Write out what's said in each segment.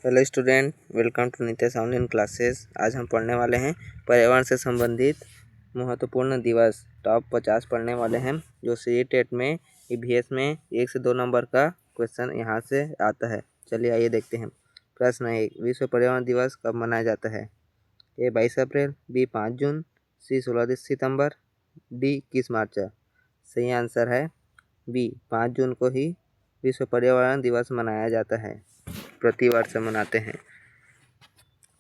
Hello student, welcome to नित्य online classes. आज हम पढ़ने वाले हैं पर्यावरण से संबंधित महत्वपूर्ण दिवस टॉप 50 पढ़ने वाले हैं, जो सी टेट में ईवीएस में 1 से 2 नंबर का क्वेश्चन यहाँ से आता है। चलिए आइए देखते हैं। प्रश्न 1, विश्व पर्यावरण दिवस कब मनाया जाता है? ए 22 अप्रैल, बी 5 जून, सी 16 सितंबर, डी 21 मार्च। सही आंसर है बी, 5 जून को ही विश्व पर्यावरण दिवस मनाया जाता है, प्रतिवर्ष मनाते हैं।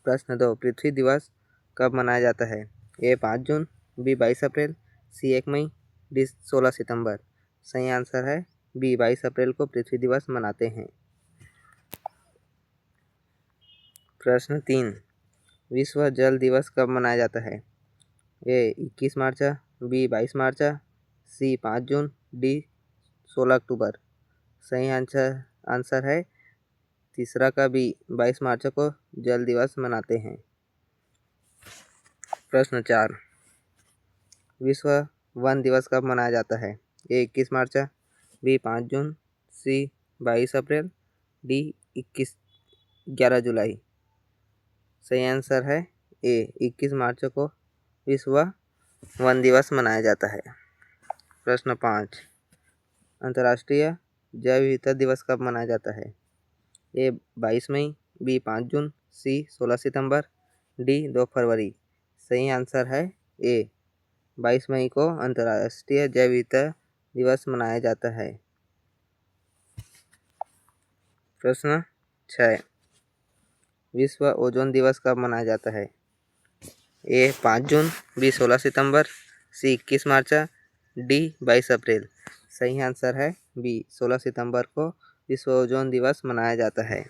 प्रश्न 2, पृथ्वी दिवस कब मनाया जाता है? ए 5 जून, बी 22 अप्रैल, सी 1 मई, डी 16 सितंबर। सही आंसर है बी, 22 अप्रैल को पृथ्वी दिवस मनाते हैं। प्रश्न 3, विश्व जल दिवस कब मनाया जाता है? ए 21 मार्च, बी 22 मार्च, सी 5 जून, डी 16 अक्टूबर। सही आंसर है तीसरा का बी, 22 मार्च को जल दिवस मनाते हैं। प्रश्न 4, विश्व वन दिवस कब मनाया जाता है? ए 21 मार्च, बी 5 जून, सी 22 अप्रैल, डी 11 जुलाई। सही आंसर है ए, 21 मार्च को विश्व वन दिवस मनाया जाता है। प्रश्न 5, अंतर्राष्ट्रीय जैव विविधता दिवस कब मनाया जाता है? ए 22 मई, बी 5 जून, सी 16 सितंबर, डी 2 फरवरी। सही आंसर है ए, 22 मई को अंतर्राष्ट्रीय जैव विविधता दिवस मनाया जाता है। प्रश्न 6, विश्व ओजोन दिवस कब मनाया जाता है? ए 5 जून, बी 16 सितंबर, सी 21 मार्च, डी 22 अप्रैल। सही आंसर है बी, 16 सितंबर को विश्व ओजोन दिवस मनाया जाता है।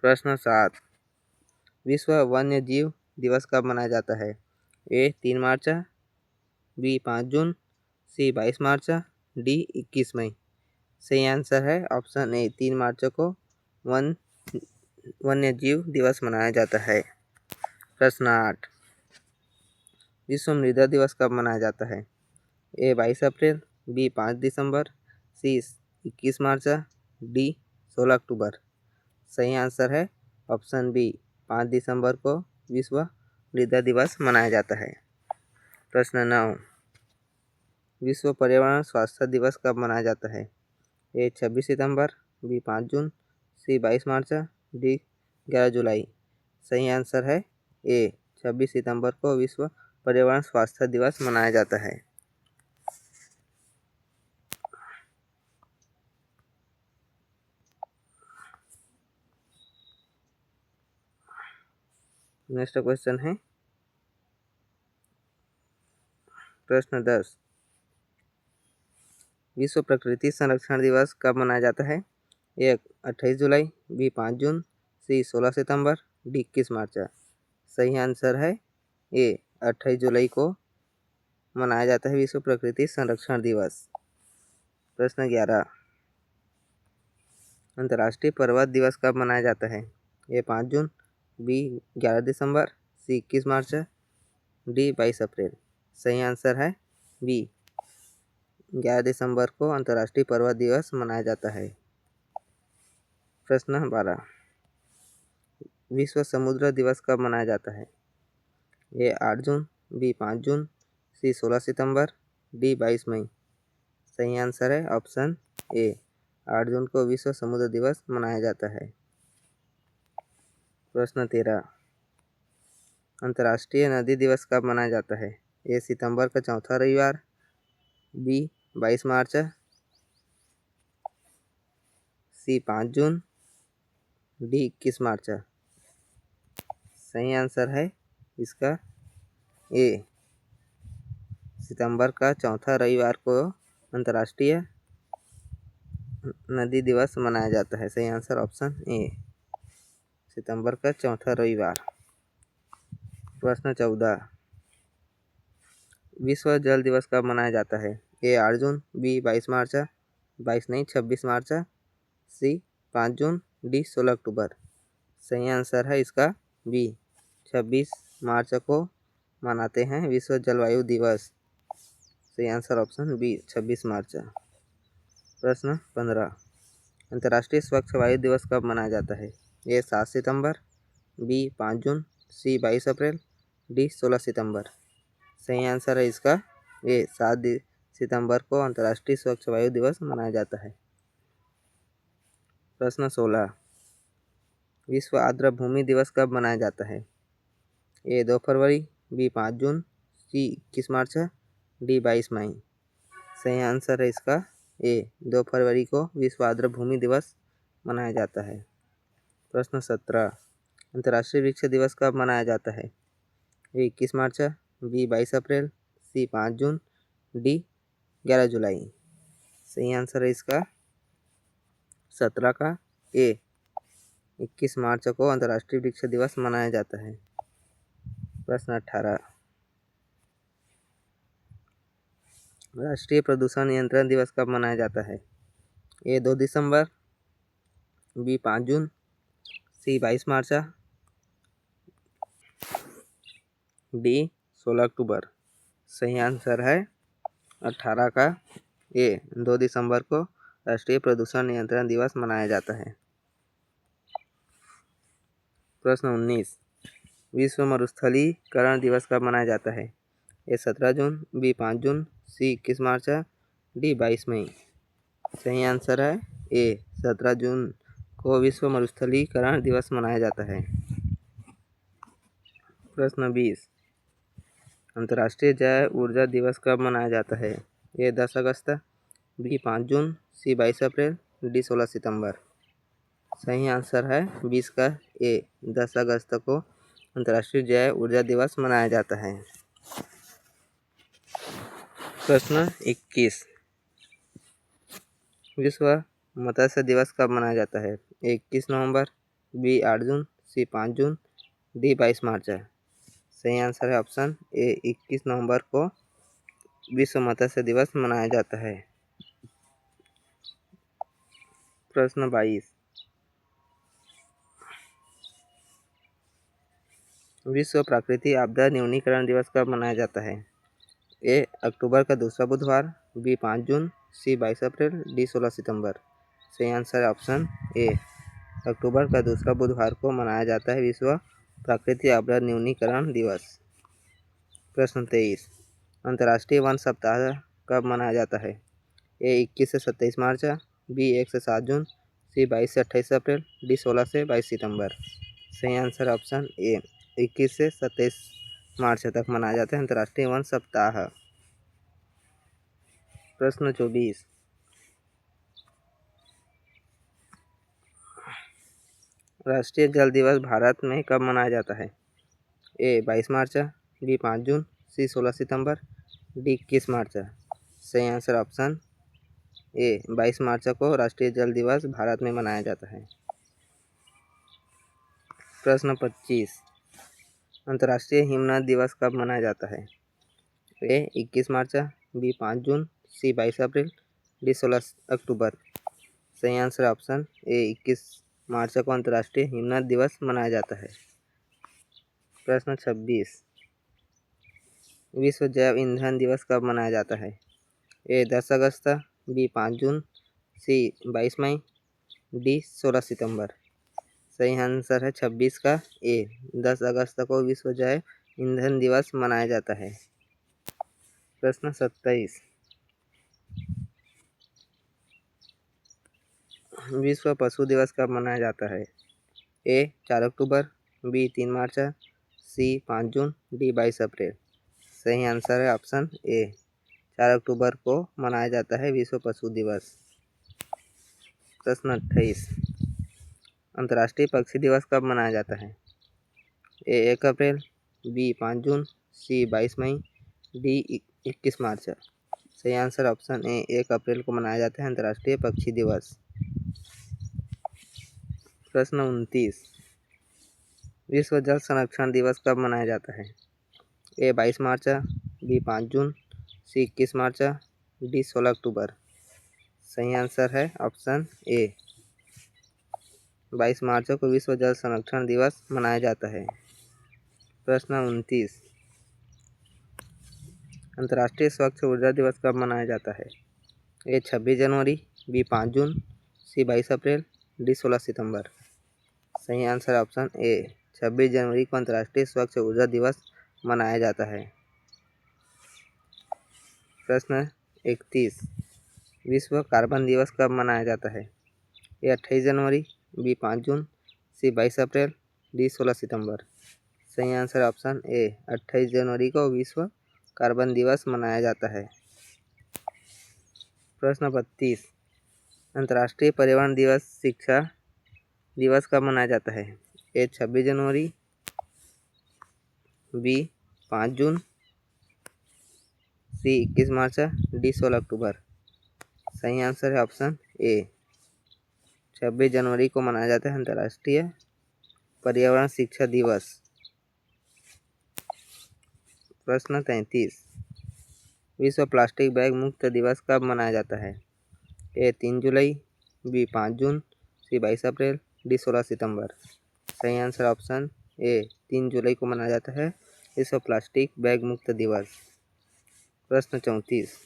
प्रश्न 7, विश्व वन्य जीव दिवस कब मनाया जाता है? ए 3 मार्च, बी 5 जून, सी 22 मार्च, डी 21 मई। सही आंसर है ऑप्शन ए, 3 मार्च को वन्य जीव दिवस मनाया जाता है। प्रश्न 8, विश्व मृदा दिवस कब मनाया जाता है? ए 22 अप्रैल, बी 5 दिसंबर, सी 21 मार्च, डी 16 अक्टूबर। सही आंसर है ऑप्शन बी, 5 दिसंबर को विश्व मृदा दिवस मनाया जाता है। प्रश्न 9, विश्व पर्यावरण स्वास्थ्य दिवस कब मनाया जाता है? ए 26 सितंबर, बी 5 जून, सी 22 मार्च, डी 11 जुलाई। सही आंसर है ए, 26 सितंबर को विश्व पर्यावरण स्वास्थ्य दिवस मनाया जाता है। नेक्स्ट क्वेश्चन है प्रश्न 10, विश्व प्रकृति संरक्षण दिवस कब मनाया जाता है? ए 28 जुलाई, बी 5 जून, सी 16 सितंबर, डी 21 मार्च। सही आंसर है ए, 28 जुलाई को मनाया जाता है विश्व प्रकृति संरक्षण दिवस। प्रश्न 11, अंतर्राष्ट्रीय पर्वत दिवस कब मनाया जाता है? ए 5 जून, बी 11 दिसंबर, सी 21 मार्च, डी 22 अप्रैल। सही आंसर है बी, 11 दिसंबर को अंतर्राष्ट्रीय पर्वत दिवस मनाया जाता है। प्रश्न 12, विश्व समुद्र दिवस कब मनाया जाता है? ए 8 जून, बी 5 जून, सी 16 सितंबर, डी 22 मई। सही आंसर है ऑप्शन ए, 8 जून को विश्व समुद्र दिवस मनाया जाता है। प्रश्न 13, अंतर्राष्ट्रीय नदी दिवस कब मनाया जाता है? ए सितंबर का चौथा रविवार, बी 22 मार्च, सी 5 जून, डी 21 मार्च। सही आंसर है इसका ए, सितंबर का चौथा रविवार को अंतर्राष्ट्रीय नदी दिवस मनाया जाता है। सही आंसर ऑप्शन ए, सितंबर का चौथा रविवार। प्रश्न 14, विश्व जल दिवस कब मनाया जाता है? ए 8 जून, बी 22 मार्च, 26 मार्च, सी 5 जून, डी 16 अक्टूबर। सही आंसर है इसका बी, 26 मार्च को मनाते हैं विश्व जलवायु दिवस। सही आंसर ऑप्शन बी, 26 मार्च। प्रश्न 15, अंतर्राष्ट्रीय स्वच्छ वायु दिवस कब मनाया जाता है? ए 7 सितंबर, बी 5 जून, सी 22 अप्रैल, डी 16 सितंबर। सही आंसर है इसका ए 7 सितंबर को अंतर्राष्ट्रीय स्वच्छ वायु दिवस मनाया जाता है। प्रश्न 16, विश्व आर्द्र भूमि दिवस कब मनाया जाता है? ए 2 फरवरी, बी 5 जून, सी 21 मार्च, डी 22 मई। सही आंसर है इसका ए 2 फरवरी को विश्व आर्द्र भूमि दिवस मनाया जाता है। प्रश्न 17, अंतर्राष्ट्रीय वृक्ष दिवस कब मनाया जाता है? ए 21 मार्च, बी 22 अप्रैल, सी 5 जून, डी 11 जुलाई। सही आंसर है इसका 17 का ए 21 मार्च को अंतर्राष्ट्रीय वृक्ष दिवस मनाया जाता है। प्रश्न 18, राष्ट्रीय प्रदूषण नियंत्रण दिवस कब मनाया जाता है? ए 2 दिसंबर, बी 5 जून, सी 22 मार्च, डी 16 अक्टूबर। सही आंसर है 18 का ए 2 दिसंबर को राष्ट्रीय प्रदूषण नियंत्रण दिवस मनाया जाता है। प्रश्न 19, विश्व मरुस्थलीकरण दिवस कब मनाया जाता है? ए 17 जून, बी 5 जून, सी 21 मार्च, डी 22 मई। सही आंसर है ए 17 जून को विश्व मरुस्थलीकरण दिवस मनाया जाता है। प्रश्न 20, अंतर्राष्ट्रीय जैव ऊर्जा दिवस कब मनाया जाता है? ए 10 अगस्त, बी 5 जून, सी 22 अप्रैल, डी 16 सितंबर। सही आंसर है 20 का ए 10 अगस्त को अंतर्राष्ट्रीय जैव ऊर्जा दिवस मनाया जाता है। प्रश्न 21, विश्व मत्स्य दिवस कब मनाया जाता है? ए 21 नवंबर, बी 8 जून, सी 5 जून, डी 22 मार्च। सही आंसर है ऑप्शन ए 21 नवंबर को विश्व मत्स्य दिवस मनाया जाता है। प्रश्न 22, विश्व प्राकृतिक आपदा न्यूनीकरण दिवस कब मनाया जाता है? ए अक्टूबर का दूसरा बुधवार, बी 5 जून, सी 22 अप्रैल, डी 16 सितंबर। सही आंसर है ऑप्शन ए अक्टूबर का दूसरा बुधवार को मनाया जाता है विश्व प्राकृतिक आपदा न्यूनीकरण दिवस। प्रश्न 23, अंतर्राष्ट्रीय वन सप्ताह कब मनाया जाता है? ए 21 से 27 मार्च, बी 1 से 7 जून, सी 22 से 28 अप्रैल, डी 16 से 22 सितंबर। सही आंसर ऑप्शन ए 21 से 27 मार्च तक मनाया जाता है अंतर्राष्ट्रीय वन सप्ताह। प्रश्न 24, राष्ट्रीय जल दिवस भारत में कब मनाया जाता है? ए 22 मार्च, बी 5 जून, सी 16 सितंबर, डी 21 मार्च। सही आंसर ऑप्शन ए 22 मार्च को राष्ट्रीय जल दिवस भारत में मनाया जाता है। प्रश्न 25, अंतर्राष्ट्रीय हिमनद दिवस कब मनाया जाता है? ए 21 मार्च, बी 5 जून, सी 22 अप्रैल, डी 16 अक्टूबर। सही आंसर ऑप्शन ए 21 मार्च को अंतर्राष्ट्रीय हिमनद दिवस मनाया जाता है। प्रश्न 26, विश्व जैव ईंधन दिवस कब मनाया जाता है? ए 10 अगस्त, बी 5 जून, सी 22 मई, डी 16 सितंबर। सही आंसर है 26 का ए 10 अगस्त को विश्व जैव ईंधन दिवस मनाया जाता है। प्रश्न 27, विश्व पशु दिवस कब मनाया जाता है? ए 4 अक्टूबर, बी 3 मार्च, सी 5 जून, डी 22 अप्रैल। सही आंसर है ऑप्शन ए 4 अक्टूबर को मनाया जाता है विश्व पशु दिवस। प्रश्न 28, अंतर्राष्ट्रीय पक्षी दिवस कब मनाया जाता है? ए 1 अप्रैल, बी 5 जून, सी 22 मई, डी 21 मार्च। सही आंसर ऑप्शन ए 1 अप्रैल को मनाया जाता है अंतर्राष्ट्रीय पक्षी दिवस। प्रश्न 29, विश्व जल संरक्षण दिवस कब मनाया जाता है? ए 22 मार्च, बी 5 जून, सी 21 मार्च, डी 16 अक्टूबर। सही आंसर है ऑप्शन ए 22 मार्च को विश्व जल संरक्षण दिवस मनाया जाता है। प्रश्न 29, अंतर्राष्ट्रीय स्वच्छ ऊर्जा दिवस कब मनाया जाता है? ए 26 जनवरी, बी 5 जून, सी 22 अप्रैल, डी 16 सितंबर। सही आंसर ऑप्शन ए 26 जनवरी को अंतर्राष्ट्रीय स्वच्छ ऊर्जा दिवस मनाया जाता है। प्रश्न 31, विश्व कार्बन दिवस कब मनाया जाता है? ए 28 जनवरी, बी 5 जून, सी 22 अप्रैल, डी 16 सितंबर। सही आंसर ऑप्शन ए 28 जनवरी को विश्व कार्बन दिवस मनाया जाता है। प्रश्न 32, अंतर्राष्ट्रीय पर्यावरण दिवस शिक्षा दिवस कब मनाया जाता है? ए 26 जनवरी, बी 5 जून, सी 21 मार्च, डी 16 अक्टूबर। सही आंसर है ऑप्शन ए 26 जनवरी को मनाया जाता है अंतर्राष्ट्रीय पर्यावरण शिक्षा दिवस। प्रश्न 33, विश्व प्लास्टिक बैग मुक्त दिवस कब मनाया जाता है? ए 3 जुलाई, बी 5 जून, सी 22 अप्रैल, डी 16 सितंबर। सही आंसर ऑप्शन ए 3 जुलाई को मनाया जाता है विश्व प्लास्टिक बैग मुक्त दिवस। प्रश्न 34,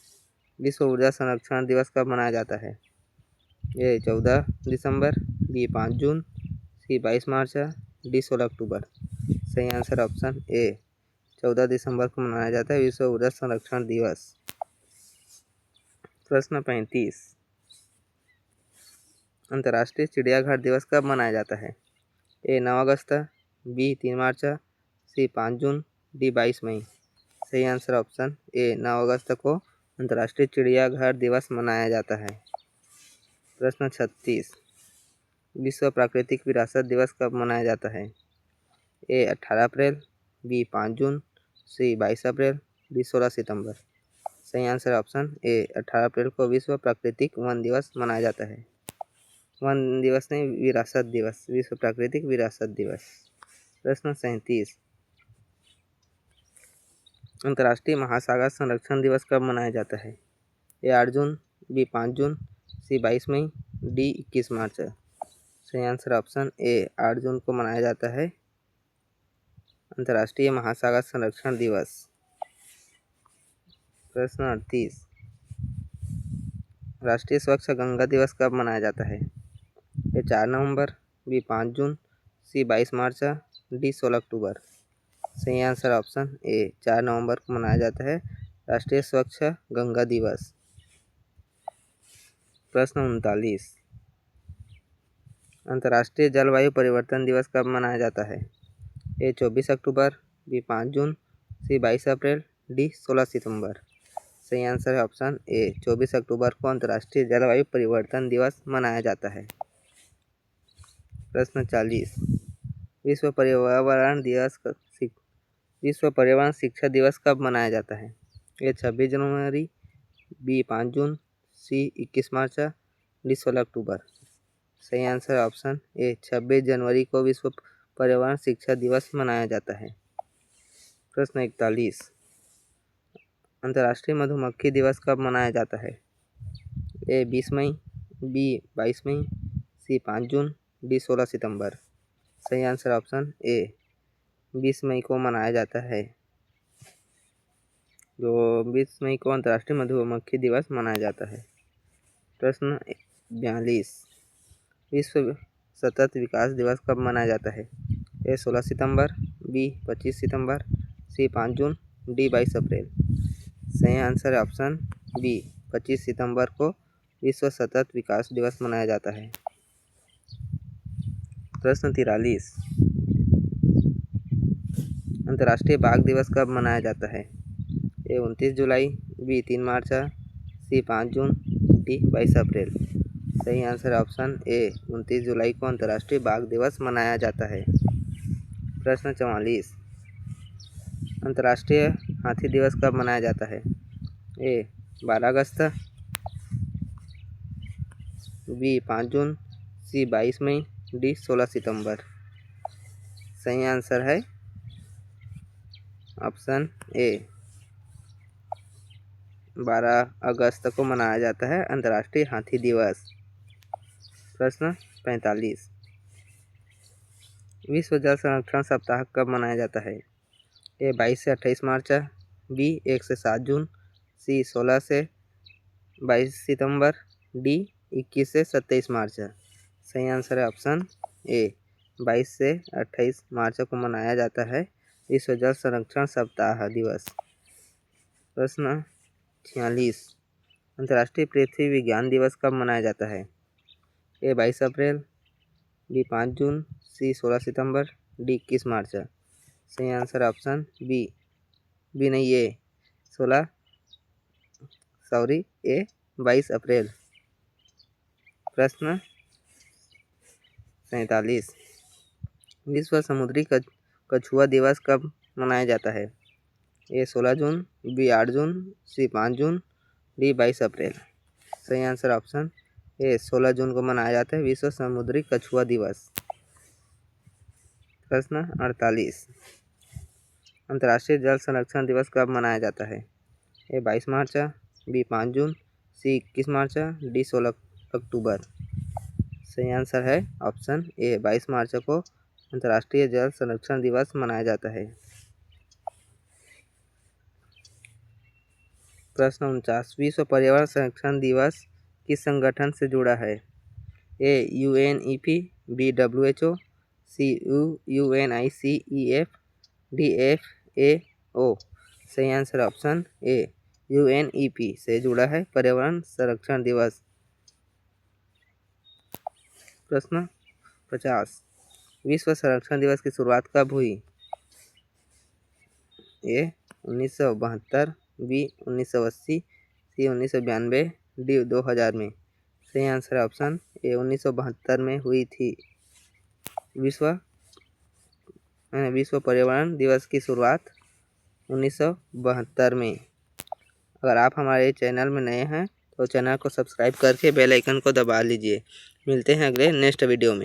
विश्व ऊर्जा संरक्षण दिवस कब मनाया जाता है? ए 14 दिसंबर, बी 5 जून, सी 22 मार्च, डी 16 अक्टूबर। सही आंसर ऑप्शन ए 14 दिसंबर को मनाया जाता है विश्व ऊर्जा संरक्षण दिवस। प्रश्न 35, अंतर्राष्ट्रीय चिड़ियाघर दिवस कब मनाया जाता है? ए 9 अगस्त, बी 3 मार्च, सी 5 जून, डी 22 मई। सही आंसर ऑप्शन ए 9 अगस्त को अंतर्राष्ट्रीय चिड़ियाघर दिवस मनाया जाता है। प्रश्न 36, विश्व प्राकृतिक विरासत दिवस कब मनाया जाता है? ए 18 अप्रैल, बी 5 जून, सी 22 अप्रैल, डी 16 सितंबर। सही आंसर ऑप्शन ए 18 अप्रैल को विश्व प्राकृतिक वन दिवस मनाया जाता है। वन दिवस नहीं, विरासत दिवस, विश्व प्राकृतिक विरासत दिवस। प्रश्न 37, अंतर्राष्ट्रीय महासागर संरक्षण दिवस कब मनाया जाता है? ए 8 जून, बी 5 जून, सी 22 मई, डी 21 मार्च। सही आंसर ऑप्शन ए 8 जून को मनाया जाता है अंतर्राष्ट्रीय महासागर संरक्षण दिवस। प्रश्न 38, राष्ट्रीय स्वच्छ गंगा दिवस कब मनाया जाता है? ए 4 नवंबर, बी 5 जून, सी 22 मार्च, डी 16 अक्टूबर। सही आंसर ऑप्शन ए 4 नवंबर को मनाया जाता है राष्ट्रीय स्वच्छ गंगा दिवस। प्रश्न 39, अंतर्राष्ट्रीय जलवायु परिवर्तन दिवस कब मनाया जाता है? ए 24 अक्टूबर, बी 5 जून, सी 22 अप्रैल, डी 16 सितंबर। सही आंसर है ऑप्शन ए 24 अक्टूबर को अंतर्राष्ट्रीय जलवायु परिवर्तन दिवस मनाया जाता है। प्रश्न 40, विश्व पर्यावरण शिक्षा दिवस कब मनाया जाता है? ए 26 जनवरी, बी 5 जून, सी 21 मार्च, डी 16 अक्टूबर। सही आंसर ऑप्शन ए 26 जनवरी को विश्व पर्यावरण शिक्षा दिवस मनाया जाता है। प्रश्न 41, अंतर्राष्ट्रीय मधुमक्खी दिवस कब मनाया जाता है? ए 20 मई, बी 22 मई, सी 5 जून, डी 16 सितंबर। सही आंसर ऑप्शन ए 20 मई को मनाया जाता है, जो 20 मई को अंतर्राष्ट्रीय मधुमक्खी दिवस मनाया जाता है। प्रश्न 42, विश्व सतत विकास दिवस कब मनाया जाता है? ए 16 सितंबर, बी 25 सितंबर, सी 5 जून, डी 22 अप्रैल। सही आंसर है ऑप्शन बी 25 सितंबर को विश्व सतत विकास दिवस मनाया जाता है। प्रश्न 43, अंतर्राष्ट्रीय बाघ दिवस कब मनाया जाता है? ए 29 जुलाई, बी 3 मार्च, सी 5 जून, डी 22 अप्रैल। सही आंसर ऑप्शन ए 29 जुलाई को अंतर्राष्ट्रीय बाघ दिवस मनाया जाता है। प्रश्न 44, अंतर्राष्ट्रीय हाथी दिवस कब मनाया जाता है? ए 12 अगस्त, बी 5 जून, सी 22 मई, डी 16 सितंबर। सही आंसर है ऑप्शन ए 12 अगस्त को मनाया जाता है अंतर्राष्ट्रीय हाथी दिवस। प्रश्न 45, विश्व जल संरक्षण सप्ताह कब मनाया जाता है? ए 22 से 28 मार्च, बी 1 से 7 जून, सी 16 से 22 सितंबर, डी 21 से 27 मार्च। सही आंसर है ऑप्शन ए 22 से 28 मार्च को मनाया जाता है विश्व जल संरक्षण सप्ताह दिवस। प्रश्न 46 अंतर्राष्ट्रीय पृथ्वी विज्ञान दिवस कब मनाया जाता है? ए 22 अप्रैल, बी 5 जून, सी 16 सितंबर, डी 21 मार्च। सही आंसर ऑप्शन बी नहीं ए 22 अप्रैल। प्रश्न 47 विश्व समुद्री कछुआ दिवस कब मनाया जाता है? ए 16 जून, बी 8 जून, सी 5 जून, डी 22 अप्रैल। सही आंसर ऑप्शन ए 16 जून को मनाया जाता है विश्व समुद्री कछुआ दिवस। प्रश्न 48 अंतर्राष्ट्रीय जल संरक्षण दिवस कब मनाया जाता है? ए 22 मार्च, बी 5 जून, सी 21 मार्च, डी 16 अक्टूबर। सही आंसर है ऑप्शन ए 22 मार्च को अंतर्राष्ट्रीय जल संरक्षण दिवस मनाया जाता है। प्रश्न 49 विश्व पर्यावरण संरक्षण दिवस किस संगठन से जुड़ा है? A UNEP, B WHO, C UNICEF, D FAO। सही आंसर ऑप्शन ए UNEP से जुड़ा है पर्यावरण संरक्षण दिवस। प्रश्न 50 विश्व संरक्षण दिवस की शुरुआत कब हुई? ए 1972, बी 1980, सी 1992, डी 2000 में। सही आंसर ऑप्शन ए 1972 में हुई थी। विश्व पर्यावरण दिवस की शुरुआत 1972 में। अगर आप हमारे चैनल में नए हैं तो चैनल को सब्सक्राइब करके बेल आइकन को दबा लीजिए। मिलते हैं अगले नेक्स्ट वीडियो में।